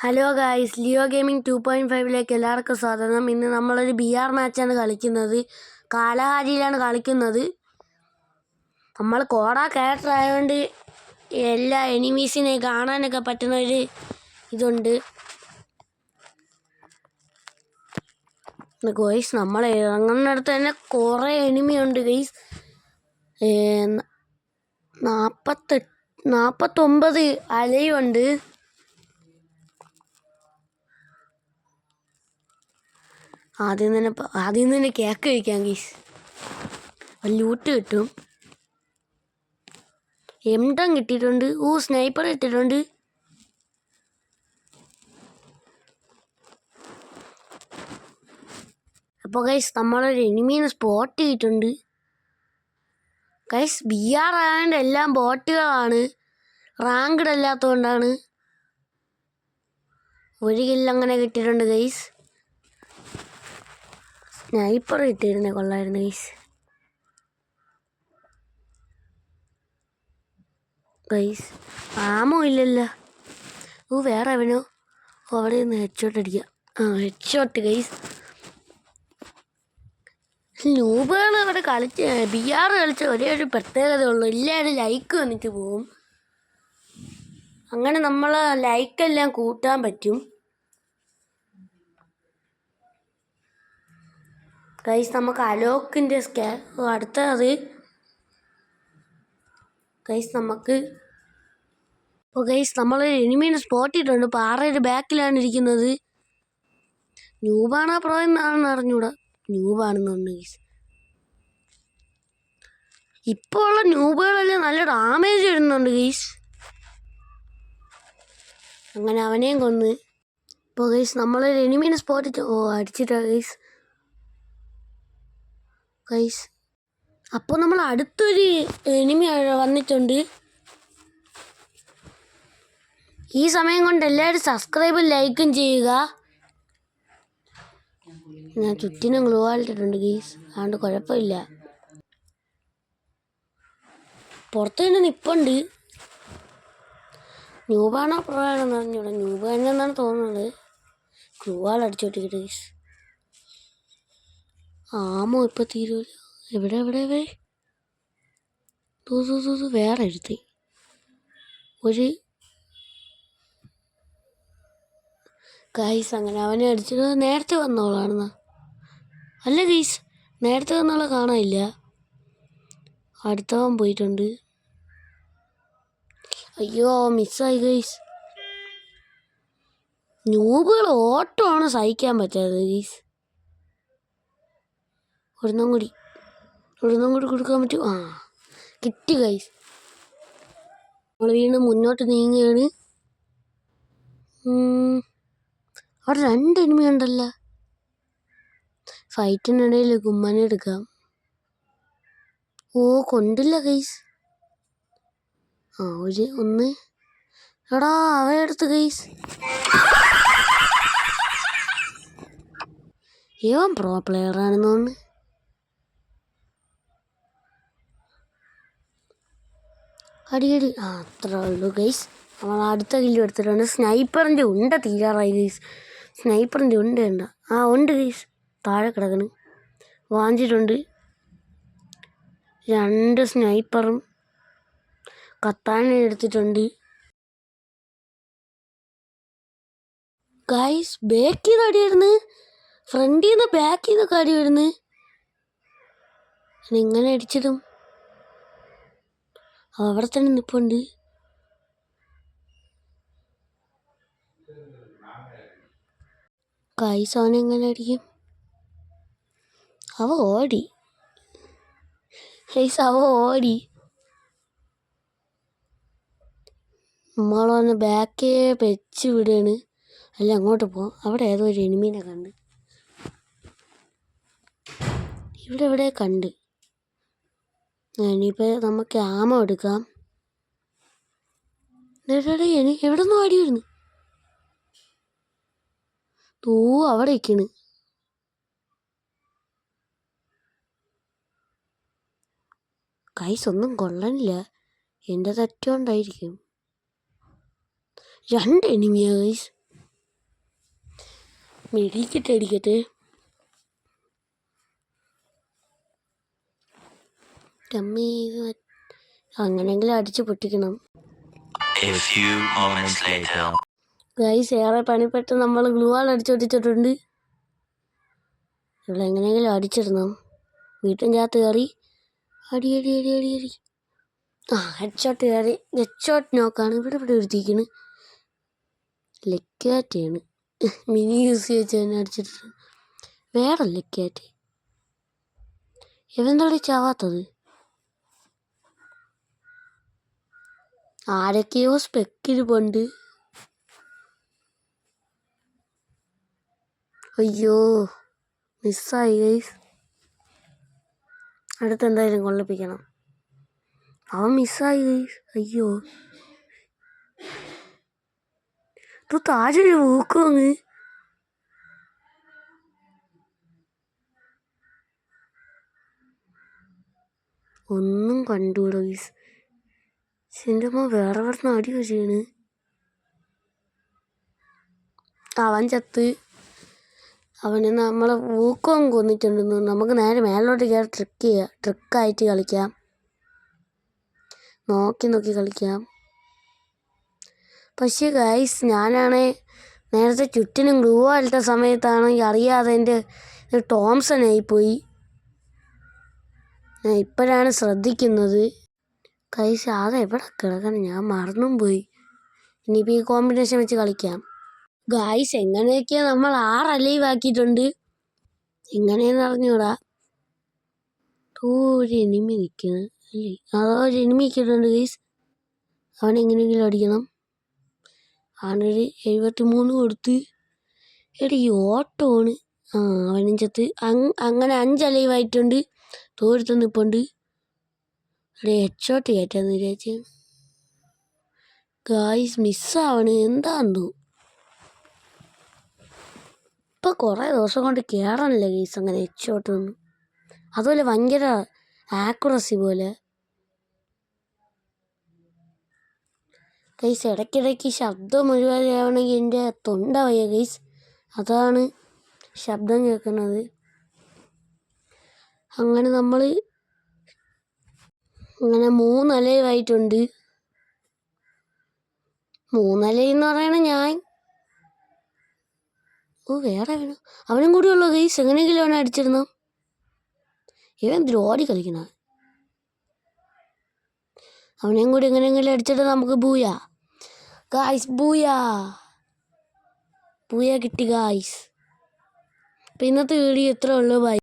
Hello guys, Leo gaming 2.5ലേക്ക് എല്ലാവർക്കും സ്വാഗതം. ഇന്ന് നമ്മളൊരു BR മാച്ചാണ് കളിക്കുന്നത്. കാലഹാരിയിലാണ് കളിക്കുന്നത്. നമ്മൾ കോട ക്യാരക്ടർ ആയതുകൊണ്ട് എല്ലാ എനിമീസിനെ കാണാനൊക്കെ പറ്റുന്ന ഒരു ഇതുണ്ട്. ഗൈസ്, നമ്മൾ ഇറങ്ങുന്നിടത്ത് തന്നെ കുറേ എനിമിയുണ്ട് ഗൈസ്. 49 അലയുണ്ട്. ആദ്യം തന്നെ കേക്ക് കഴിക്കാം ഗൈസ്. ലൂട്ട് കിട്ടും. M10 കിട്ടിയിട്ടുണ്ട്. സ്നൈപ്പർ ഇട്ടിട്ടുണ്ട്. അപ്പോൾ ഗൈസ്, നമ്മളൊരു എനിമീനെ സ്പോട്ട് ചെയ്തിട്ടുണ്ട്. ഗൈസ്, BR ആയതുകൊണ്ട് എല്ലാം ബോട്ടുകളാണ്. റാങ്ക്ഡ് അല്ലാത്തതുകൊണ്ടാണ്. ഒരു കില്ലങ്ങനെ കിട്ടിയിട്ടുണ്ട് ഗൈസ്. സ്നൈപ്പർ കിട്ടിയിരുന്നേ കൊള്ളായിരുന്നു ഗൈസ്. ഗൈസ്, ആമോ ഇല്ലല്ലോ. വേറെ അവനോ അവിടെ നിന്ന് ഹെഡ്ഷോട്ട് അടിക്കുക. Headshot guys. നൂബുകൾ അവിടെ കളിച്ച് BR കളിച്ച ഒരേ ഒരു പ്രത്യേകത ഉള്ളൂ, എല്ലാവരും ലൈക്ക് വന്നിട്ട് പോവും. അങ്ങനെ നമ്മൾ ലൈക്കെല്ലാം കൂട്ടാൻ പറ്റും. ഗൈസ്, നമുക്ക് അലോക്കിൻ്റെ അടുത്തത് ഗൈസ് നമുക്ക്. അപ്പോൾ ഗൈസ്, നമ്മളൊരു എനിമീനെ സ്പോട്ട് ചെയ്തിട്ടുണ്ട്. പാറയുടെ ബാക്കിലാണ് ഇരിക്കുന്നത്. ന്യൂബാണോ പ്രോ എന്നാണെന്ന് അറിഞ്ഞൂടാ. ന്യൂബാണെന്നുണ്ട് ഗൈസ്. ഇപ്പോൾ ഉള്ള ന്യൂബുകളെല്ലാം നല്ല ഡാമേജ് വരുന്നുണ്ട് ഗൈസ്. അങ്ങനെ അവനെയും കൊന്ന്. ഇപ്പോൾ ഗൈസ്, നമ്മളൊരു എനിമീനെ സ്പോട്ട് അടിച്ചിട്ടാണ് ഗൈസ്. ഗൈസ്, അപ്പോൾ നമ്മൾ അടുത്തൊരു എനിമി വന്നിട്ടുണ്ട്. ഈ സമയം കൊണ്ട് എല്ലാവരും സബ്സ്ക്രൈബും ലൈക്കും ചെയ്യുക. ഞാൻ ചുറ്റിനും ഗ്ലൂ ആയിട്ടിട്ടുണ്ട് ഗൈസ്, അതുകൊണ്ട് കുഴപ്പമില്ല. പുറത്ത് തന്നെ നിപ്പുണ്ട്. ന്യൂബാണോ പ്രോ ആണെന്ന് അറിഞ്ഞൂടാ. ന്യൂബ് തന്നെന്നാണ് തോന്നുന്നത്. ഗ്ലൂ ആൾ അടിച്ചോട്ടിക്കിട്ട് ഗൈസ്. ആമോ ഇപ്പം തീരൂല. എവിടെ വേറെ എടുത്ത് ഒരു ഗൈസ്. അങ്ങനെ അവനെ അടിച്ചത് നേരത്തെ വന്നോളാണെന്നാ. അല്ല ഗൈസ്, നേരത്തെ വന്നോളെ കാണാനില്ല. അടുത്തവൻ പോയിട്ടുണ്ട്. അയ്യോ, മിസ്സായി ഗൈസ്. ന്യൂബുകൾ ഓട്ടമാണ് സഹിക്കാൻ പറ്റാത്തത് ഗൈസ്. ഒരെണ്ണം കൂടി കൊടുക്കാൻ പറ്റും. കിട്ടി ഗൈസ്. നമ്മൾ വീണ്ടും മുന്നോട്ട് നീങ്ങുകയാണ്. അവിടെ 2 എനിമി ഉണ്ടല്ലോ. ഫൈറ്റിനിടയിൽ കുമ്മനെ എടുക്കാം. കൊണ്ടില്ല ഗൈസ്. ഒന്ന് എടാ അവയെടുത്ത് ഗൈസ്. ഇവൻ പ്രോ പ്ലെയർ ആണെന്ന് തോന്നുന്നു. അടിയടി അത്രേ ഉള്ളൂ ഗൈസ്. നമ്മൾ അടുത്ത കില്ല് എടുത്തിട്ടുണ്ട്. സ്നൈപ്പറിൻ്റെ ഉണ്ട തീരാറായി ഗൈസ്. സ്നൈപ്പറിൻ്റെ ഉണ്ട് ഉണ്ട് ഗൈസ്. താഴെ കിടക്കണ്. വാങ്ങിച്ചിട്ടുണ്ട്. 2 സ്നൈപ്പറും കത്താന എടുത്തിട്ടുണ്ട് ഗൈസ്. ബാക്കിൽ നിന്ന് അടി വരുന്നു. ഫ്രണ്ടിൽ നിന്ന് ബാക്കിൽ നിന്നൊക്കെ അടി വരുന്നു. ഇങ്ങനെ അടിച്ചിടും. അവിടെ തന്നെ നിൽപ്പുണ്ട്. ഗൈസ്, അവനെങ്ങനെ അടിക്കും? അവ ഓടി ഗൈസ്. നമ്മളൊന്ന് ബാക്കേ വെച്ച് വിടുകയാണ്. അല്ല, അങ്ങോട്ട് പോകാം. അവിടെ ഏതോ ഒരു എനിമീനെ കണ്ട്. ഇവിടെ കണ്ട്. ഇനിയിപ്പോൾ നമുക്ക് ആമ എടുക്കാം. എവിടെ നിന്നും ആടി വരുന്നു. അവിടെ ഇരിക്കണ്. ഗൈസ്, ഒന്നും കൊള്ളണില്ല. എൻ്റെ തെറ്റുകൊണ്ടായിരിക്കും. 2 എനിമിയാ ഗൈസ്. മെഡിക്കറ്റ് അമ്മേ ഇത് അങ്ങനെയെങ്കിലും അടിച്ച് പൊട്ടിക്കണം. ഗൈസ് ഏറെ പണിപ്പെട്ട് നമ്മൾ ഗ്ലൂവാൾ അടിച്ചൊട്ടിച്ചിട്ടുണ്ട്. ഇവിടെ എങ്ങനെയെങ്കിലും അടിച്ചിടണം. വീട്ടിൻ്റെ അകത്ത് കയറി അടി. ഹെഡ്ഷോട്ട് കയറി. ഹെഡ്ഷോട്ട് നോക്കാണ്. ഇവിടെ എടുത്തിരിക്കുന്നു. ലെക്കാറ്റാണ് മിനി യൂസ് വെച്ച് തന്നെ അടിച്ചിട്ട്. വേറെ ലെക്കാറ്റ് ഇവന്തൊടി ചാവാത്തത്. ആരൊക്കെയോ സ്പെക്കിന് പോണ്ട്. അയ്യോ മിസ്സായി ഗൈസ്. അടുത്ത് എന്തായാലും കൊള്ളിപ്പിക്കണം. അവൻ മിസ്സായി ഗൈസ്. അയ്യോ താഴെ ഊക്കും അങ്ങ്. ഒന്നും കണ്ടുകൂടാ ഗൈസ്. എൻ്റെ അമ്മ വേറെ അടി വെച്ചാണ്. അവൻ ചത്ത്. അവന് നമ്മളെ ഊക്കം കൊന്നിട്ടുണ്ടെന്ന്. നമുക്ക് നേരെ മേലോട്ട് കയറി ട്രിക്കായിട്ട് കളിക്കാം. നോക്കി കളിക്കാം. പക്ഷേ ഗൈസ് ഞാനാണേ നേരത്തെ ചുറ്റിനും ഗ്ലൂ ആയിട്ട സമയത്താണെങ്കിൽ അറിയാതെ എൻ്റെ ടോംസൺ ആയിപ്പോയി. ഞാൻ ഇപ്പോഴാണ് ശ്രദ്ധിക്കുന്നത്. ഗൈസ് അതെവിടെ കിടക്കണം, ഞാൻ മറന്നും പോയി. ഇനിയിപ്പോൾ ഈ കോമ്പിനേഷൻ വെച്ച് കളിക്കാം. ഗൈസ് എങ്ങനെയൊക്കെയാണ് നമ്മൾ 6 അലൈവ് ആക്കിയിട്ടുണ്ട്. എങ്ങനെയെന്ന് അറിഞ്ഞൂടാ. ഒരു എനിമി നിൽക്കുന്നത് അല്ലേ? ഒരു എനിമി നിൽക്കുന്നുണ്ട് ഗൈസ്. അവനെങ്ങനെയെങ്കിലും അടിക്കണം. അവനൊരു 73 കൊടുത്ത്. എടി ഓട്ടമാണ്. അവനും ചത്ത്. അങ്ങനെ 5 അലൈവ് ആയിട്ടുണ്ട്. തോരത്ത് നിൽപ്പുണ്ട്. ഇവിടെ ഹെഡ്ഷോട്ട് കയറ്റാന്ന് വിചാരിച്ചു. ഗായ്സ് മിസ്സാവണ്. എന്താന്തോ ഇപ്പം കുറേ ദിവസം കൊണ്ട് കയറാനില്ല ഗൈസ് അങ്ങനെ ഹെഡ്ഷോട്ട് ഒന്നും. അതുപോലെ ഭയങ്കര ആക്യുറസി പോലെ. ഗൈസ് ഇടയ്ക്കിടയ്ക്ക് ശബ്ദം മുഴുവനാവണമെങ്കിൽ എൻ്റെ തൊണ്ട വയ്യ ഗൈസ്. അതാണ് ശബ്ദം കേൾക്കുന്നത്. അങ്ങനെ നമ്മൾ 3 അലൈവ് ആയിട്ടുണ്ട്. 3 അലൈവ് എന്ന് പറയണ ഞാൻ വേറെ വേണം. അവനും കൂടി ഉള്ളു ഗൈസ്. എങ്ങനെയെങ്കിലും അവനെ അടിച്ചിരുന്നു. ഇവൻ ദ്രോടി കളിക്കണ. അവനെയും കൂടി എങ്ങനെയെങ്കിലും അടിച്ചിട്ട് നമുക്ക് ബൂയാ ഗായ്സ്. ബൂയാ കിട്ടി ഗായ്സ്. അപ്പം ഇന്നത്തെ വീഡിയോ ഇത്രേ ഉള്ളൂ. ബൈ.